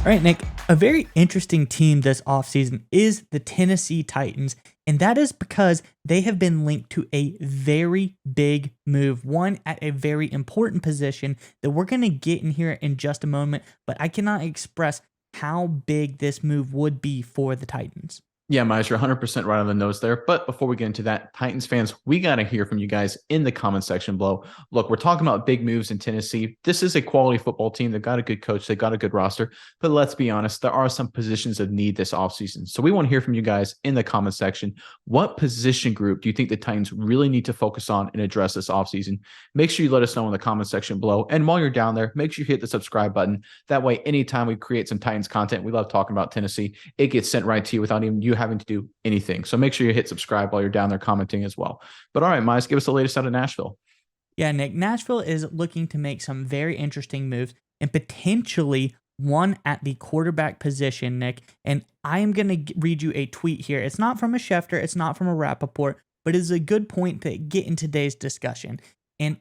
All right, Nick, a very interesting team this offseason is the Tennessee Titans, and that is because they have been linked to a very big move, one at a very important position that we're going to get in here in just a moment, but I cannot express how big this move would be for the Titans. Yeah, Miles, you're 100% right on the nose there. But before we get into that, Titans fans, we got to hear from you guys in the comment section below. Look, we're talking about big moves in Tennessee. This is a quality football team. They've got a good coach. They've got a good roster. But let's be honest, there are some positions of need this offseason. So we want to hear from you guys in the comment section. What position group do you think the Titans really need to focus on and address this offseason? Make sure you let us know in the comment section below. And while you're down there, make sure you hit the subscribe button. That way, anytime we create some Titans content, we love talking about Tennessee, it gets sent right to you without even you having to do anything. So make sure you hit subscribe while you're down there commenting as well. But all right, Miles, give us the latest out of Nashville. Yeah, Nick, Nashville is looking to make some very interesting moves and potentially one at the quarterback position, Nick. And I am going to read you a tweet here. It's not from a Schefter, it's not from a Rappaport, but it's a good point to get in today's discussion. And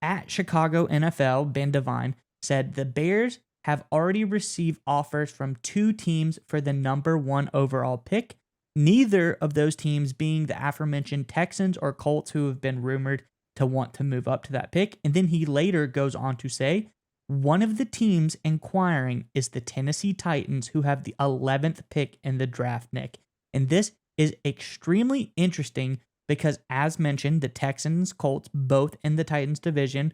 at Chicago NFL, Ben Devine said the Bears have already received offers from two teams for the number 1 overall pick. Neither of those teams being the aforementioned Texans or Colts, who have been rumored to want to move up to that pick. And then he later goes on to say, one of the teams inquiring is the Tennessee Titans, who have the 11th pick in the draft, Nick. And this is extremely interesting because, as mentioned, the Texans, Colts, both in the Titans division,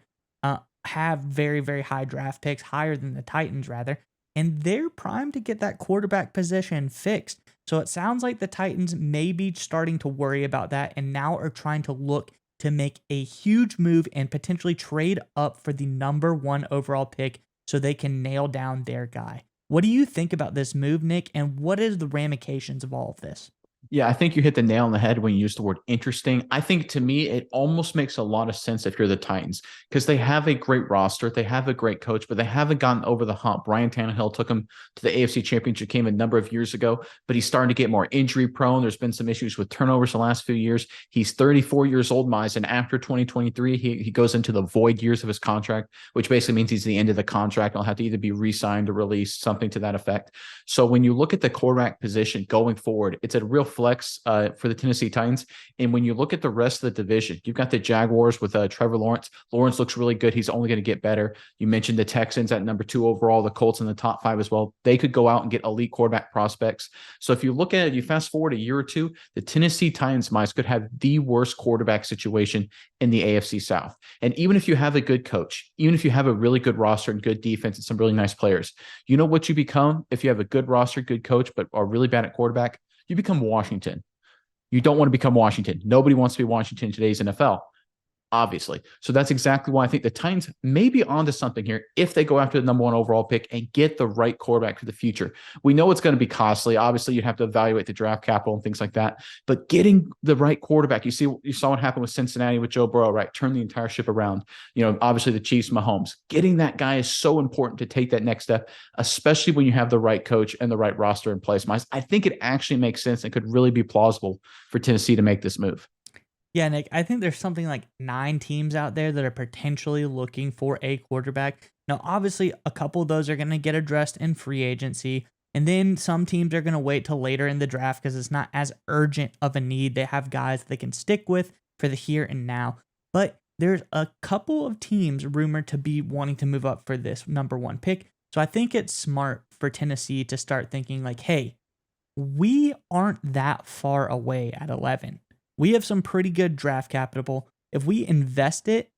have very, very high draft picks, higher than the Titans, rather. And they're primed to get that quarterback position fixed. So it sounds like the Titans may be starting to worry about that and now are trying to look to make a huge move and potentially trade up for the number 1 overall pick so they can nail down their guy. What do you think about this move, Nick, and what is the ramifications of all of this? Yeah, I think you hit the nail on the head when you use the word interesting. I think to me, it almost makes a lot of sense if you're the Titans because they have a great roster. They have a great coach, but they haven't gotten over the hump. Ryan Tannehill took them to the AFC Championship game a number of years ago, but he's starting to get more injury prone. There's been some issues with turnovers the last few years. He's 34 years old, Mize, and after 2023, he goes into the void years of his contract, which basically means he's the end of the contract. He'll have to either be re-signed or released, something to that effect. So when you look at the quarterback position going forward, it's a real flex for the Tennessee Titans. And when you look at the rest of the division, you've got the Jaguars with Trevor Lawrence. Lawrence looks really good. He's only going to get better. You mentioned the Texans at number 2 overall, the Colts in the top 5 as well. They could go out and get elite quarterback prospects. So if you look at it, you fast forward a year or two, the Tennessee Titans, Mice, could have the worst quarterback situation in the AFC South. And even if you have a good coach, even if you have a really good roster and good defense and some really nice players, you know what you become if you have a good roster, good coach, but are really bad at quarterback? You become Washington. You don't want to become Washington. Nobody wants to be Washington in today's NFL, obviously. So that's exactly why I think the Titans may be onto something here if they go after the number 1 overall pick and get the right quarterback for the future. We know it's going to be costly. Obviously, you'd have to evaluate the draft capital and things like that. But you saw what happened with Cincinnati with Joe Burrow, right? Turn the entire ship around. Obviously the Chiefs, Mahomes. Getting that guy is so important to take that next step, especially when you have the right coach and the right roster in place. I think it actually makes sense and could really be plausible for Tennessee to make this move. Yeah, Nick, I think there's something like 9 teams out there that are potentially looking for a quarterback. Now, obviously, a couple of those are going to get addressed in free agency, and then some teams are going to wait till later in the draft because it's not as urgent of a need. They have guys they can stick with for the here and now. But there's a couple of teams rumored to be wanting to move up for this number 1 pick. So I think it's smart for Tennessee to start thinking like, hey, we aren't that far away at 11. We have some pretty good draft capital. If we invest it,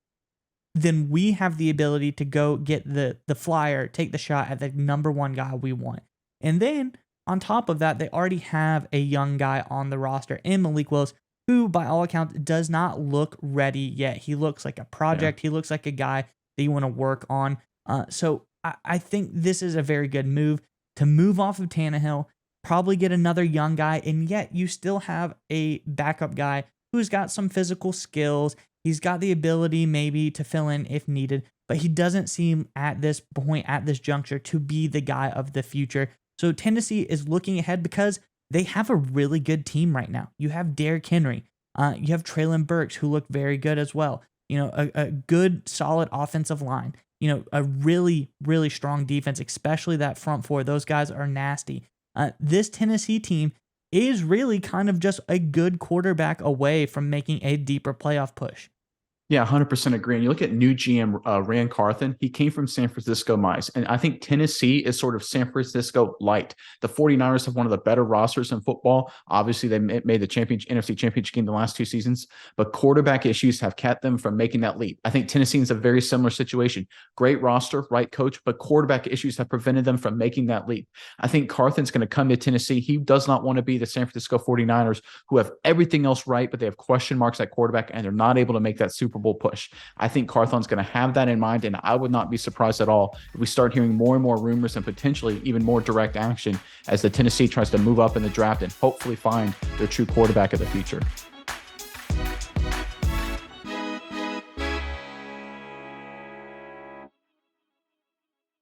then we have the ability to go get the flyer, take the shot at the number 1 guy we want. And then on top of that, they already have a young guy on the roster in Malik Willis, who by all accounts does not look ready yet. He looks like a project. Yeah. He looks like a guy that you want to work on. So I think this is a very good move to move off of Tannehill, probably get another young guy, and yet you still have a backup guy who's got some physical skills. He's got the ability maybe to fill in if needed, but he doesn't seem at this point, at this juncture, to be the guy of the future. So Tennessee is looking ahead because they have a really good team right now. You have Derrick Henry. You have Treylon Burks, who look very good as well. A good, solid offensive line. a really, really strong defense, especially that front four. Those guys are nasty. This Tennessee team is really kind of just a good quarterback away from making a deeper playoff push. Yeah, 100% agree. And you look at new GM Rand Carthen, he came from San Francisco Mice. And I think Tennessee is sort of San Francisco light. The 49ers have one of the better rosters in football. Obviously, they made the NFC Championship game the last 2 seasons, but quarterback issues have kept them from making that leap. I think Tennessee is a very similar situation. Great roster, right coach, but quarterback issues have prevented them from making that leap. I think Carthen's going to come to Tennessee. He does not want to be the San Francisco 49ers who have everything else right, but they have question marks at quarterback and they're not able to make that Super Bowl push. I think Carthon's going to have that in mind, and I would not be surprised at all if we start hearing more and more rumors and potentially even more direct action as the Tennessee tries to move up in the draft and hopefully find their true quarterback of the future.